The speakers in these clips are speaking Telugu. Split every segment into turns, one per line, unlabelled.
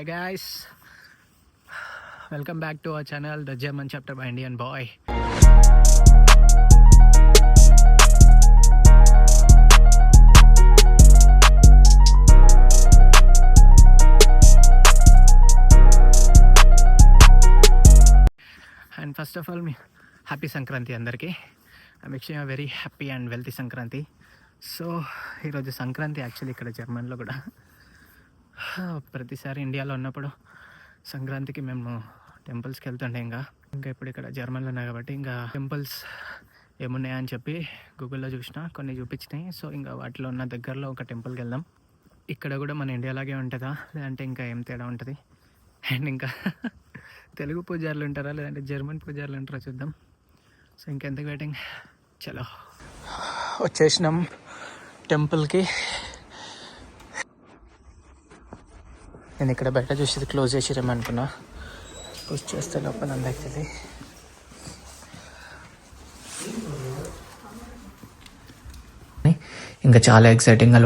Hey guys, welcome back to our channel, The German Chapter by Indian Boy. And first of all, happy Sankranti andarki. I'm wishing a very happy and wealthy Sankranti. So ఈరోజు సంక్రాంతి యాక్చువల్లీ ఇక్కడ జర్మన్లో కూడా ప్రతిసారి ఇండియాలో ఉన్నప్పుడు సంక్రాంతికి మేము టెంపుల్స్కి వెళ్తుండే ఇంకా ఇప్పుడు ఇక్కడ జర్మన్లో ఉన్నాయి కాబట్టి ఇంకా టెంపుల్స్ ఏమున్నాయని చెప్పి గూగుల్లో చూసిన కొన్ని చూపించినాయి. సో ఇంకా వాటిలో ఉన్న దగ్గరలో ఒక టెంపుల్కి వెళ్దాం. ఇక్కడ కూడా మన ఇండియాలాగే ఉంటుందా లేదంటే ఇంకా ఏం తేడా ఉంటుంది, అండ్ ఇంకా తెలుగు పూజారులు ఉంటారా లేదంటే జర్మన్ పూజారులు ఉంటారా చూద్దాం. సో ఇంకెంతకు వెయిటింగ్, చలో వచ్చేసినాం టెంపుల్కి. నేను ఇక్కడ బయట చూసేది క్లోజ్ చేసిరేమో అనుకున్నా, పుష్ చేస్తే లోపల అందరికీ. ఇంకా చాలా ఎక్సైటింగ్గా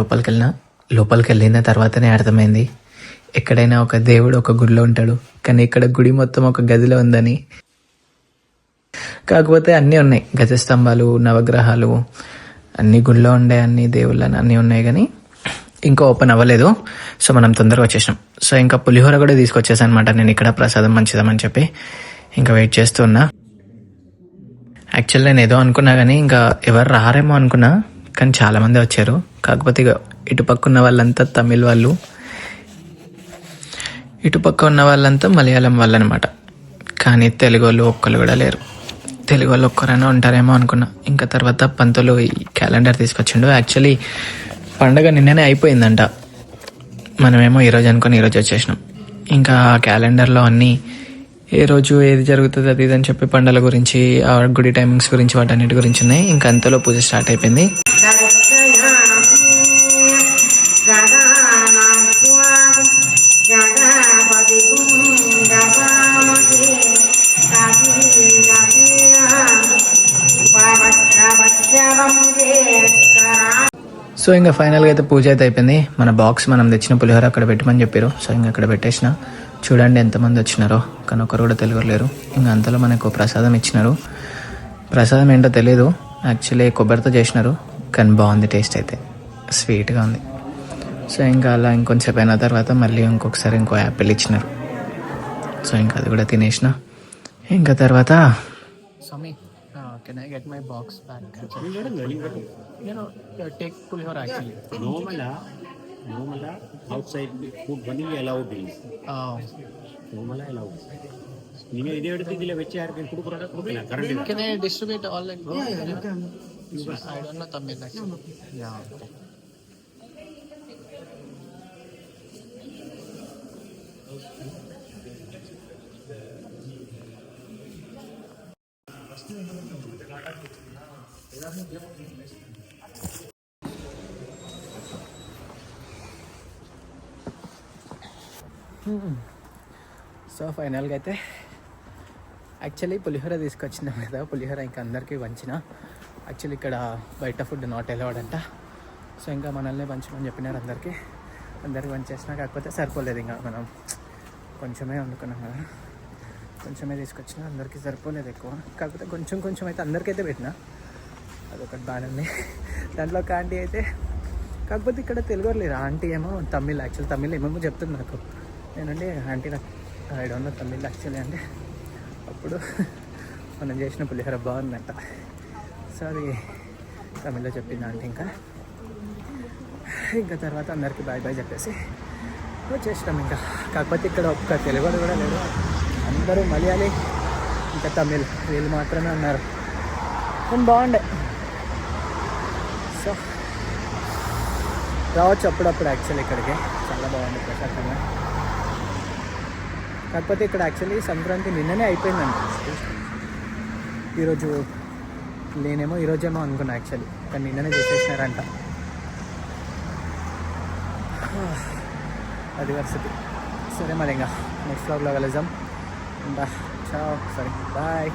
లోపలికి వెళ్ళిన తర్వాతనే అర్థమైంది ఎక్కడైనా ఒక దేవుడు ఒక గుడిలో ఉంటాడు, కానీ ఇక్కడ గుడి మొత్తం ఒక గదిలో ఉందని. కాకపోతే అన్నీ ఉన్నాయి, గజస్తంభాలు, నవగ్రహాలు అన్ని గుడిలో ఉండే అన్ని దేవుళ్ళని అన్నీ ఉన్నాయి, కానీ ఇంకా ఓపెన్ అవ్వలేదు. సో మనం తొందరగా వచ్చేసాం. సో ఇంకా పులిహోర కూడా తీసుకొచ్చేసాను అనమాట నేను ఇక్కడ, ప్రసాదం మంచిదామని చెప్పి ఇంకా వెయిట్ చేస్తూ ఉన్నా. యాక్చువల్ నేను ఏదో అనుకున్నా కానీ ఇంకా ఎవరు రారేమో అనుకున్నా, కానీ చాలామంది వచ్చారు. కాకపోతే ఇక ఇటుపక్క ఉన్న వాళ్ళంతా తమిళ్ వాళ్ళు, ఇటుపక్క ఉన్న వాళ్ళంతా మలయాళం వాళ్ళు అనమాట. కానీ తెలుగు వాళ్ళు ఒక్కరు కూడా లేరు. తెలుగు వాళ్ళు ఒక్కరైనా ఉంటారేమో అనుకున్నా. ఇంకా తర్వాత పంతులు ఈ క్యాలెండర్ తీసుకొచ్చిండు. యాక్చువల్లీ పండగ నిన్ననే అయిపోయిందంట, మనమేమో ఈరోజు అనుకుని ఈరోజు వచ్చేసినాం. ఇంకా క్యాలెండర్లో అన్నీ ఏ రోజు ఏది జరుగుతుంది అది ఇది అని చెప్పి పండుగల గురించి, ఆ గుడి టైమింగ్స్ గురించి, వాటన్నిటి గురించి ఉన్నాయి. ఇంకా అంతలో పూజ స్టార్ట్ అయిపోయింది. సో ఇంకా ఫైనల్గా అయితే పూజ అయితే అయిపోయింది. మన బాక్స్ మనం తెచ్చిన పులిహోర అక్కడ పెట్టమని చెప్పారు. సో ఇంకా అక్కడ పెట్టేసిన. చూడండి ఎంతమంది వచ్చినారో, కానీ ఒకరు కూడా తెలుగు లేరు. ఇంకా అంతలో మనకు ప్రసాదం ఇచ్చినారు. ప్రసాదం ఏంటో తెలియదు, యాక్చువల్లీ కొబ్బరితో చేసినారు, కానీ బాగుంది, టేస్ట్ అయితే స్వీట్గా ఉంది. సో ఇంకా అలా ఇంకొంచెంసేపు అయిన తర్వాత మళ్ళీ ఇంకొకసారి ఇంకో యాపిల్ ఇచ్చినారు. సో ఇంకా అది కూడా తినేసిన. ఇంకా తర్వాత can I get my box back? Take pulihora actually.
Normal outside food bunny allowed is. Normal allowed. ನೀವು ಇದೇ ಹಿಡಿದಿಲ್ಲ ವೆಚ್ಚ ಯಾರಿಗೆ ಕೊಡುತ್ತೀರಾ current
Can I distribute all like I don't know Tamil actually. Yeah. So ఫైనల్గా అయితే యాక్చువల్లీ పులిహోర తీసుకొచ్చినాం కదా, పులిహోర ఇంకా అందరికీ పంచిన. యాక్చువల్లీ ఇక్కడ బయట ఫుడ్ నాట్ అలౌడ్ అంట. సో ఇంకా మనల్ని పంచమని చెప్పినారు అందరికీ పంచేసిన. కాకపోతే సరిపోలేదు, ఇంకా మనం కొంచెమే వండుకున్నాం కదా, కొంచెమే తీసుకొచ్చిన, అందరికీ సరిపోలేదు ఎక్కువ. కాకపోతే కొంచెం అయితే అందరికైతే పెట్టిన, అదొకటి బాగానే ఉంది. దాంట్లో ఒక ఆంటీ అయితే, కాకపోతే ఇక్కడ తెలుగు లేరు, ఆంటీ ఏమో తమిళ్, యాక్చువల్ తమిళ్ ఏమేమో చెప్తుంది నాకు. నేనండి ఆంటీ నాకు I don't know Tamil actually అంటే, అప్పుడు మనం చేసిన పులిహోర బాగుందంట. సో అది తమిళ్లో చెప్పింది ఆంటీ. ఇంకా తర్వాత అందరికీ బాయ్ చెప్పేసి వచ్చేసినాం ఇంకా. కాకపోతే ఇక్కడ ఒక్క తెలుగు కూడా లేడు, అందరూ మలయాళీ ఇంకా తమిళ్ వీళ్ళు మాత్రమే ఉన్నారు. కానీ బాగుండే. సో రావచ్చు అప్పుడప్పుడు యాక్చువల్లీ ఇక్కడికి, చాలా బాగుంది ప్రశాంతంగా. కాకపోతే ఇక్కడ యాక్చువల్లీ సంక్రాంతి నిన్ననే అయిపోయిందంట. ఈరోజు నేనేమో ఈరోజేమో అనుకున్నా యాక్చువల్లీ, కానీ నిన్ననే చేసేసినారంట. అది పరిస్థితి. సరే మరి ఇంకా నెక్స్ట్ వ్లాగ్లో కలుద్దాం. చా సరే బాయ్.